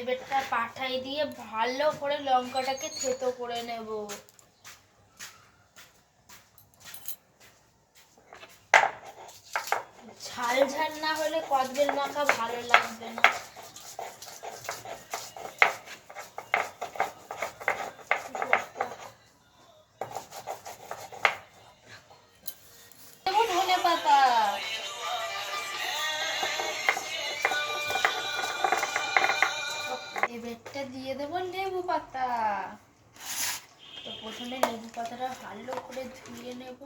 এবারটা পাঠাই দিয়ে ভালো করে লঙ্কাটাকে থেতো করে নেব। ঝাল ঝাল না হলে কদবেল মাখা ভালো লাগবে না। ধনে পাতা, এবারটা দিয়ে দেবো লেবু পাতা। তো প্রথমে লেবু পাতাটা ভালো করে ধুয়ে নেব,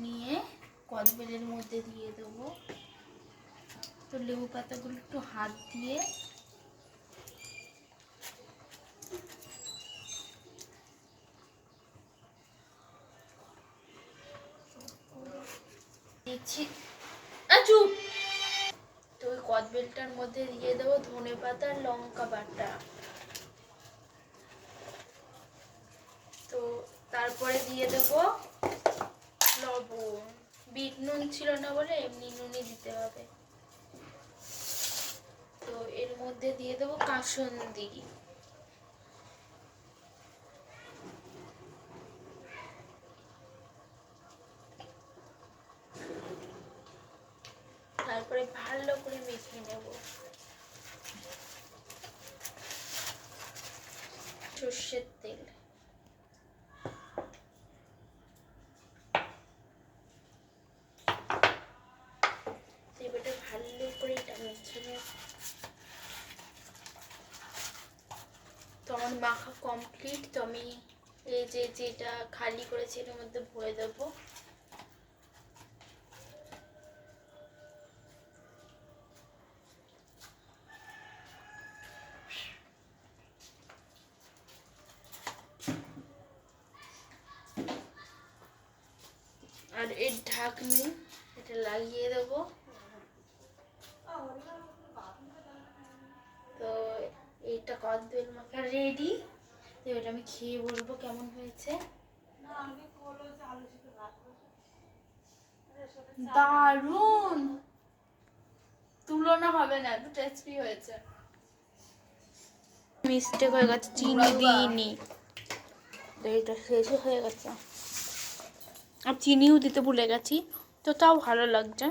নিয়ে কদবেলের মধ্যে দিয়ে দেবো। তো লেবু পাতাগুলো একটু হাত দিয়ে দিচ্ছি। তো ওই কদবেলটার মধ্যে দিয়ে দেবো ধনে পাতা আর লঙ্কা বাটা। তো তারপরে দিয়ে দেবো লবণ। বিট নুন ছিল না বলে এমনি নুনই দিতে হবে। তো এর মধ্যে দিয়ে দেবো কাসুন্দি। তারপরে ভালো করে মেখে নেব। সর্ষের তেল, এবারে ভালো করে এটা মেখে নেব। তো আমার মাখা কমপ্লিট। তো আমি এই যেটা খালি করেছি এর মধ্যে ভরে দেবো। আর এর ঢাকনি এটা লাগিয়ে দেব। তো এইটা কদবেল মাখা রেডি। তো এটা আমি খেয়ে বলবো কেমন হয়েছে। দারুণ, তুলনা হবে না, এত টেস্টি হয়েছে। মিস্টেক হয়ে গেছে, চিনি দিইনি। তো এটা শেষ হয়ে গেছে, আর চিনিও দিতে ভুলে গেছি। তো তাও ভালো লাগছে।